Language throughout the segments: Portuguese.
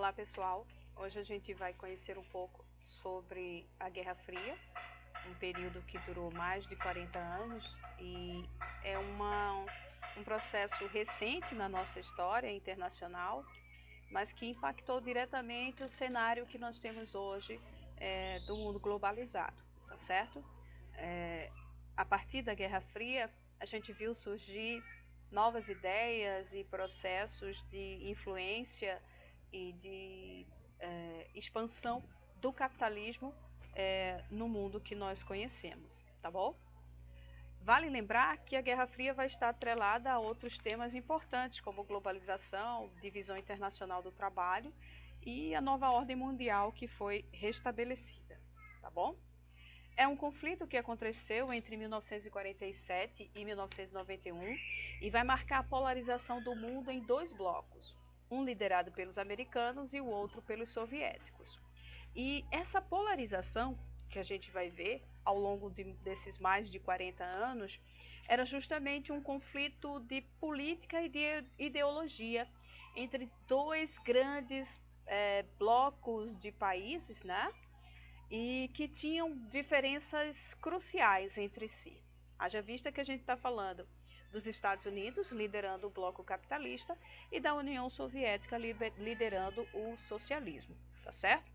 Olá pessoal, hoje a gente vai conhecer um pouco sobre a Guerra Fria, um período que durou mais de 40 anos e é um processo recente na nossa história internacional, mas que impactou diretamente o cenário que nós temos hoje do mundo globalizado, tá certo? A partir da Guerra Fria, a gente viu surgir novas ideias e processos de influência e de expansão do capitalismo no mundo que nós conhecemos, tá bom? Vale lembrar que a Guerra Fria vai estar atrelada a outros temas importantes, como globalização, divisão internacional do trabalho e a nova ordem mundial que foi restabelecida, tá bom? É um conflito que aconteceu entre 1947 e 1991 e vai marcar a polarização do mundo em dois blocos, um liderado pelos americanos e o outro pelos soviéticos. E essa polarização que a gente vai ver ao longo desses mais de 40 anos era justamente um conflito de política e de ideologia entre dois grandes blocos de países, né? E que tinham diferenças cruciais entre si. Haja vista que a gente está falando dos Estados Unidos liderando o bloco capitalista e da União Soviética liderando o socialismo, tá certo?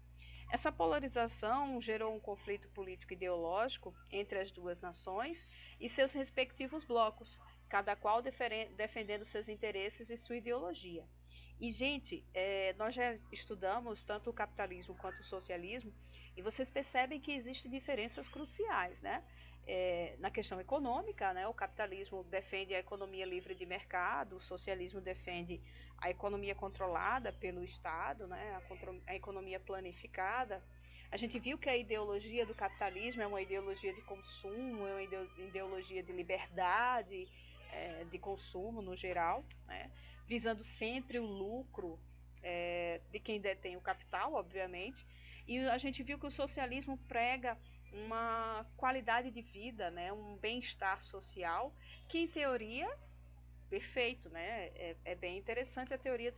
Essa polarização gerou um conflito político ideológico entre as duas nações e seus respectivos blocos, cada qual defendendo seus interesses e sua ideologia. E, gente, nós já estudamos tanto o capitalismo quanto o socialismo, e vocês percebem que existem diferenças cruciais, né? Na questão econômica, né? O capitalismo defende a economia livre de mercado, o socialismo defende a economia controlada pelo Estado, né? A economia planificada. A gente viu que a ideologia do capitalismo é uma ideologia de consumo, é uma ideologia de liberdade, de consumo no geral, né? Visando sempre o lucro de quem detém o capital, obviamente. E a gente viu que o socialismo prega uma qualidade de vida, né, um bem-estar social, que em teoria, perfeito, né, é bem interessante a teoria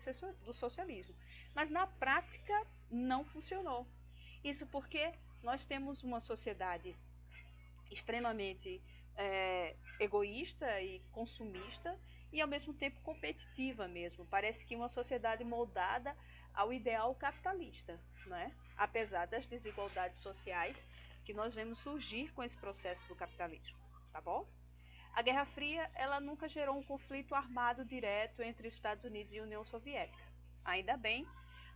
do socialismo. Mas na prática não funcionou. Isso porque nós temos uma sociedade extremamente egoísta e consumista e ao mesmo tempo competitiva mesmo. Parece que uma sociedade moldada ao ideal capitalista, né? Apesar das desigualdades sociais que nós vemos surgir com esse processo do capitalismo, tá bom? A Guerra Fria, ela nunca gerou um conflito armado direto entre Estados Unidos e União Soviética. Ainda bem,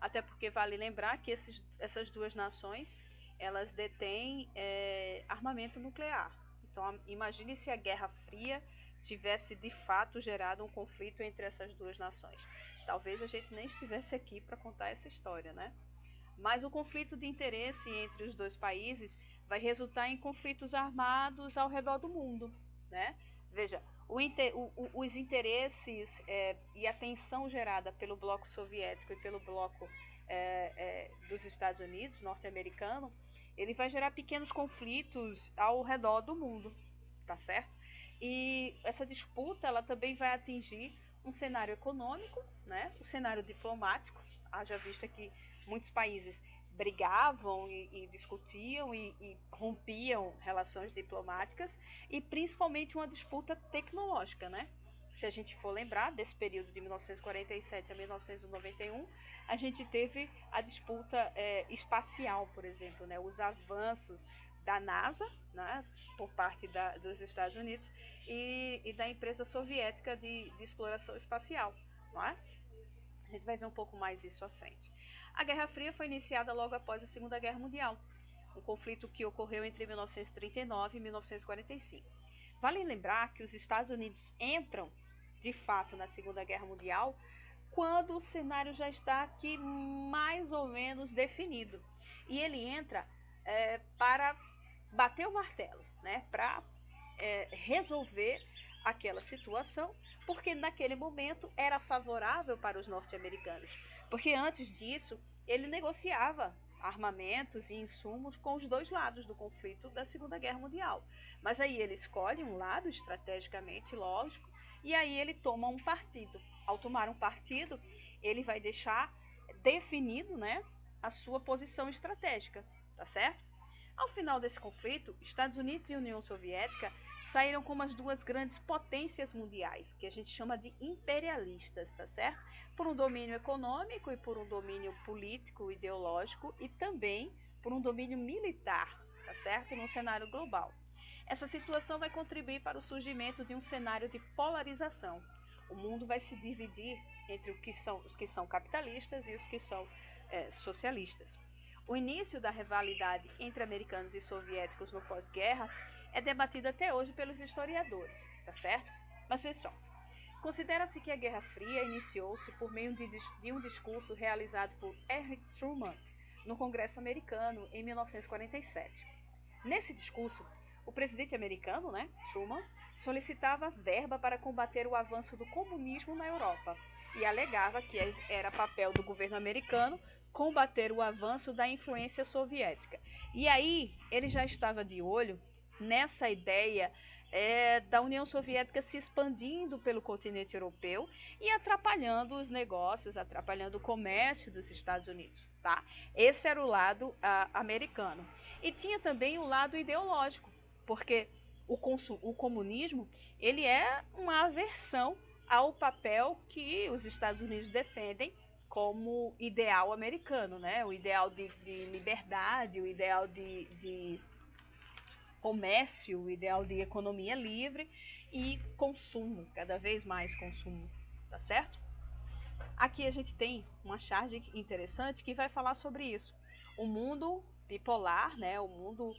até porque vale lembrar que essas duas nações, elas detêm armamento nuclear. Então, imagine se a Guerra Fria tivesse de fato gerado um conflito entre essas duas nações. Talvez a gente nem estivesse aqui para contar essa história, né? Mas o conflito de interesse entre os dois países vai resultar em conflitos armados ao redor do mundo, né? Veja, os interesses e a tensão gerada pelo bloco soviético e pelo bloco dos Estados Unidos, norte-americano, ele vai gerar pequenos conflitos ao redor do mundo, tá certo? E essa disputa, ela também vai atingir um cenário econômico, né? O cenário diplomático, haja vista que muitos países brigavam e discutiam e rompiam relações diplomáticas e principalmente uma disputa tecnológica, né? Se a gente for lembrar desse período de 1947 a 1991, a gente teve a disputa espacial, por exemplo, né? Os avanços da NASA, né? Por parte dos Estados Unidos e da empresa soviética de exploração espacial, não é? A gente vai ver um pouco mais isso à frente. A Guerra Fria foi iniciada logo após a Segunda Guerra Mundial, um conflito que ocorreu entre 1939 e 1945. Vale lembrar que os Estados Unidos entram, de fato, na Segunda Guerra Mundial quando o cenário já está aqui mais ou menos definido. E ele entra para bater o martelo, né? Para resolver aquela situação, porque naquele momento era favorável para os norte-americanos. Porque antes disso, ele negociava armamentos e insumos com os dois lados do conflito da Segunda Guerra Mundial. Mas aí ele escolhe um lado estrategicamente, lógico, e aí ele toma um partido. Ao tomar um partido, ele vai deixar definindo, né, a sua posição estratégica, tá certo? Ao final desse conflito, Estados Unidos e União Soviética saíram como as duas grandes potências mundiais, que a gente chama de imperialistas, tá certo? Por um domínio econômico e por um domínio político, ideológico e também por um domínio militar, tá certo? Num cenário global. Essa situação vai contribuir para o surgimento de um cenário de polarização. O mundo vai se dividir entre os que são capitalistas e os que são socialistas. O início da rivalidade entre americanos e soviéticos no pós-guerra é debatido até hoje pelos historiadores, tá certo? Mas pessoal, considera-se que a Guerra Fria iniciou-se por meio de um discurso realizado por Harry Truman no Congresso americano em 1947. Nesse discurso, o presidente americano, Truman, solicitava verba para combater o avanço do comunismo na Europa e alegava que era papel do governo americano combater o avanço da influência soviética. E aí ele já estava de olho nessa ideia da União Soviética se expandindo pelo continente europeu e atrapalhando os negócios, atrapalhando o comércio dos Estados Unidos. Tá? Esse era o lado americano. E tinha também o lado ideológico, porque o comunismo ele é uma aversão ao papel que os Estados Unidos defendem como ideal americano, né? O ideal de liberdade, o ideal de comércio, o ideal de economia livre e consumo, cada vez mais consumo, tá certo? Aqui a gente tem uma charge interessante que vai falar sobre isso. O mundo bipolar, né? O mundo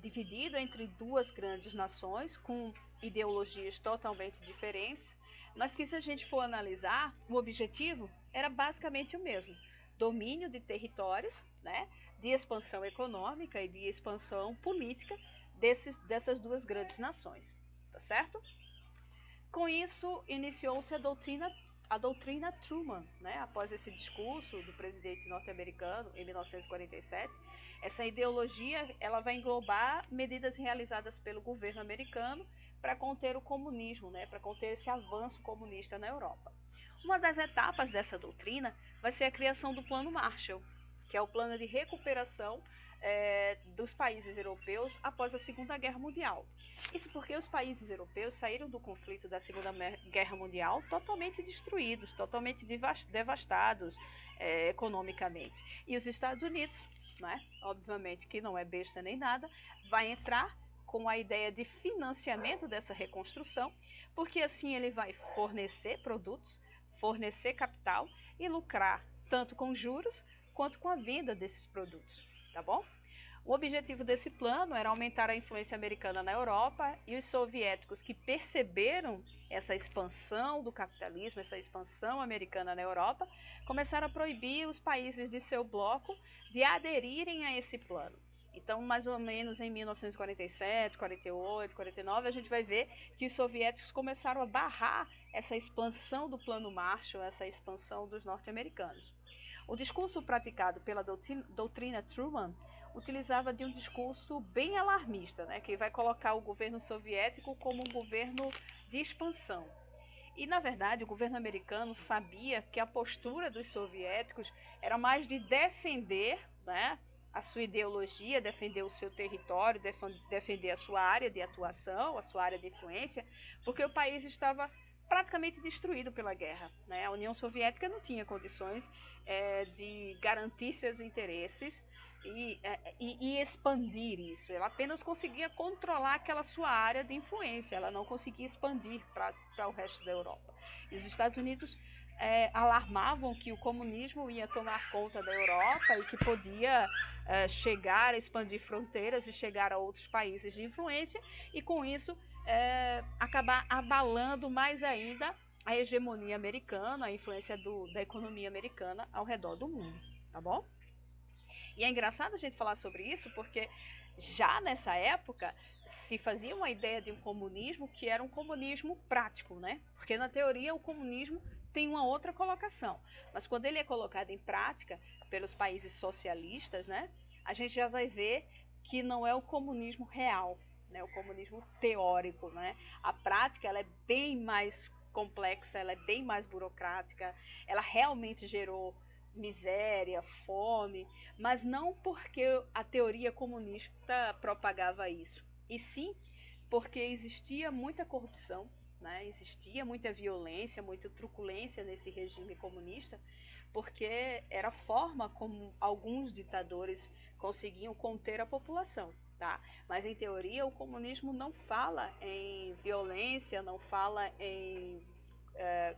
dividido entre duas grandes nações com ideologias totalmente diferentes, mas que se a gente for analisar, o objetivo era basicamente o mesmo: domínio de territórios, né? De expansão econômica e de expansão política dessas duas grandes nações, tá certo? Com isso, iniciou-se a doutrina Truman, né? Após esse discurso do presidente norte-americano em 1947. Essa ideologia ela vai englobar medidas realizadas pelo governo americano para conter o comunismo, né? Para conter esse avanço comunista na Europa. Uma das etapas dessa doutrina vai ser a criação do Plano Marshall, que é o plano de recuperação dos países europeus após a Segunda Guerra Mundial. Isso porque os países europeus saíram do conflito da Segunda Guerra Mundial totalmente destruídos, totalmente devastados economicamente. E os Estados Unidos, né, obviamente que não é besta nem nada, vai entrar com a ideia de financiamento dessa reconstrução, porque assim ele vai fornecer produtos, fornecer capital e lucrar tanto com juros quanto com a venda desses produtos, tá bom? O objetivo desse plano era aumentar a influência americana na Europa, e os soviéticos que perceberam essa expansão do capitalismo, essa expansão americana na Europa, começaram a proibir os países de seu bloco de aderirem a esse plano. Então, mais ou menos em 1947, 48, 49, a gente vai ver que os soviéticos começaram a barrar essa expansão do Plano Marshall, essa expansão dos norte-americanos. O discurso praticado pela doutrina Truman utilizava de um discurso bem alarmista, né, que vai colocar o governo soviético como um governo de expansão. E, na verdade, o governo americano sabia que a postura dos soviéticos era mais de defender, né, a sua ideologia, defender o seu território, defender a sua área de atuação, a sua área de influência, porque o país estava praticamente destruído pela guerra, né? A União Soviética não tinha condições de garantir seus interesses e expandir isso. Ela apenas conseguia controlar aquela sua área de influência, ela não conseguia expandir para o resto da Europa. E os Estados Unidos alarmavam que o comunismo ia tomar conta da Europa e que podia chegar a expandir fronteiras e chegar a outros países de influência, e com isso acabar abalando mais ainda a hegemonia americana, a influência da economia americana ao redor do mundo, tá bom? E é engraçado a gente falar sobre isso porque já nessa época se fazia uma ideia de um comunismo que era um comunismo prático, né? Porque na teoria o comunismo tem uma outra colocação, mas quando ele é colocado em prática pelos países socialistas, né, a gente já vai ver que não é o comunismo real, né, o comunismo teórico, né? A prática ela é bem mais complexa, ela é bem mais burocrática, ela realmente gerou miséria, fome, mas não porque a teoria comunista propagava isso, e sim porque existia muita corrupção, né? Existia muita violência, muita truculência nesse regime comunista, porque era a forma como alguns ditadores conseguiam conter a população. Tá? Mas em teoria o comunismo não fala em violência, não fala em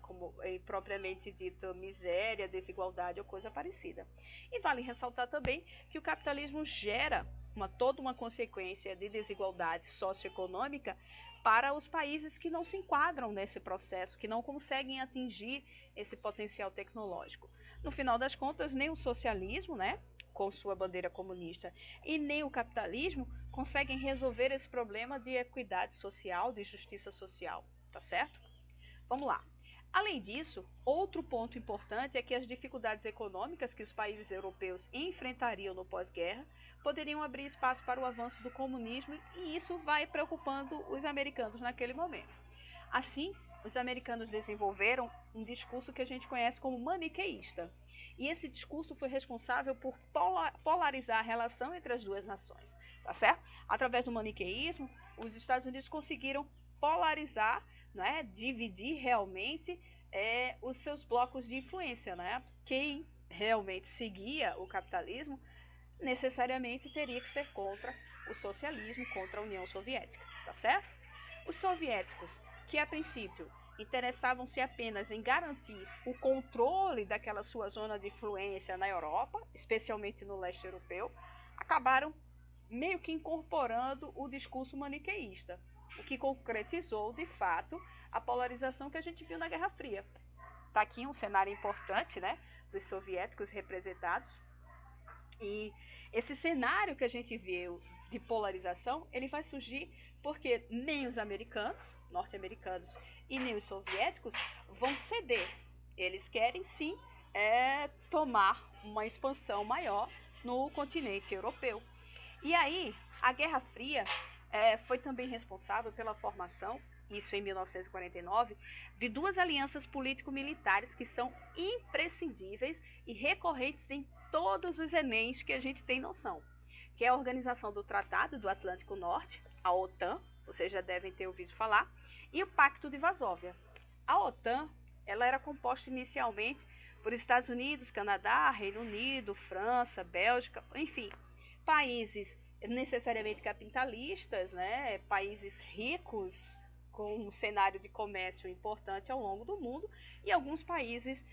como propriamente dito, miséria, desigualdade ou coisa parecida. E vale ressaltar também que o capitalismo gera toda uma consequência de desigualdade socioeconômica para os países que não se enquadram nesse processo, que não conseguem atingir esse potencial tecnológico. No final das contas, nem o socialismo, né, com sua bandeira comunista, e nem o capitalismo conseguem resolver esse problema de equidade social, de justiça social, tá certo? Vamos lá. Além disso, outro ponto importante é que as dificuldades econômicas que os países europeus enfrentariam no pós-guerra poderiam abrir espaço para o avanço do comunismo, e isso vai preocupando os americanos naquele momento. Assim, os americanos desenvolveram um discurso que a gente conhece como maniqueísta. E esse discurso foi responsável por polarizar a relação entre as duas nações, tá certo? Através do maniqueísmo, os Estados Unidos conseguiram polarizar, né, dividir realmente os seus blocos de influência, né? Quem realmente seguia o capitalismo necessariamente teria que ser contra o socialismo, contra a União Soviética, tá certo? Os soviéticos, que a princípio interessavam-se apenas em garantir o controle daquela sua zona de influência na Europa, especialmente no leste europeu, acabaram meio que incorporando o discurso maniqueísta, o que concretizou, de fato, a polarização que a gente viu na Guerra Fria. Está aqui um cenário importante, né, dos soviéticos representados. E esse cenário que a gente viu de polarização, ele vai surgir porque nem os americanos, norte-americanos, e nem os soviéticos vão ceder. Eles querem sim tomar uma expansão maior no continente europeu. E aí, a Guerra Fria foi também responsável pela formação, isso em 1949, de duas alianças político-militares que são imprescindíveis e recorrentes em todos os Enems que a gente tem noção, que é a Organização do Tratado do Atlântico Norte, a OTAN, vocês já devem ter ouvido falar, e o Pacto de Varsóvia. A OTAN, ela era composta inicialmente por Estados Unidos, Canadá, Reino Unido, França, Bélgica, enfim, países necessariamente capitalistas, né, países ricos, com um cenário de comércio importante ao longo do mundo, e alguns países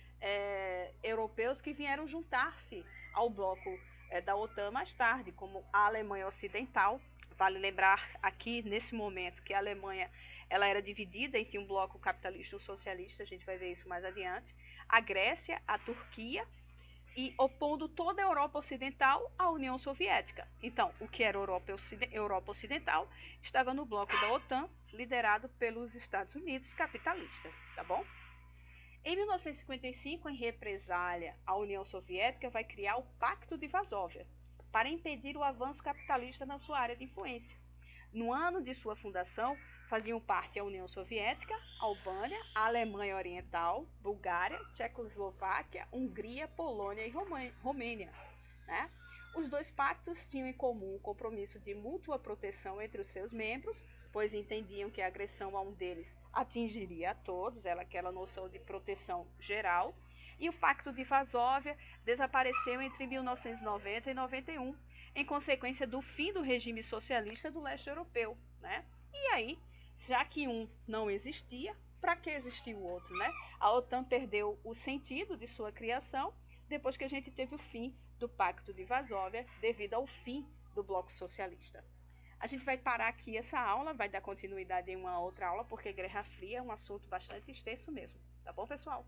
europeus que vieram juntar-se ao bloco da OTAN mais tarde, como a Alemanha Ocidental. Vale lembrar aqui, nesse momento, que a Alemanha ela era dividida entre um bloco capitalista e um socialista, a gente vai ver isso mais adiante, a Grécia, a Turquia, e opondo toda a Europa Ocidental à União Soviética. Então, o que era Europa Ocidental estava no bloco da OTAN, liderado pelos Estados Unidos capitalistas, tá bom? Em 1955, em represália, a União Soviética vai criar o Pacto de Varsóvia para impedir o avanço capitalista na sua área de influência. No ano de sua fundação, faziam parte a União Soviética, a Albânia, a Alemanha Oriental, Bulgária, Tchecoslováquia, Hungria, Polônia e Romênia. Né? Os dois pactos tinham em comum o compromisso de mútua proteção entre os seus membros, pois entendiam que a agressão a um deles atingiria a todos, aquela noção de proteção geral, e o Pacto de Varsóvia desapareceu entre 1990 e 91, em consequência do fim do regime socialista do leste europeu. Né? E aí, já que um não existia, para que existia o outro? Né? A OTAN perdeu o sentido de sua criação depois que a gente teve o fim do Pacto de Varsóvia devido ao fim do bloco socialista. A gente vai parar aqui essa aula, vai dar continuidade em uma outra aula, porque Guerra Fria é um assunto bastante extenso mesmo. Tá bom, pessoal?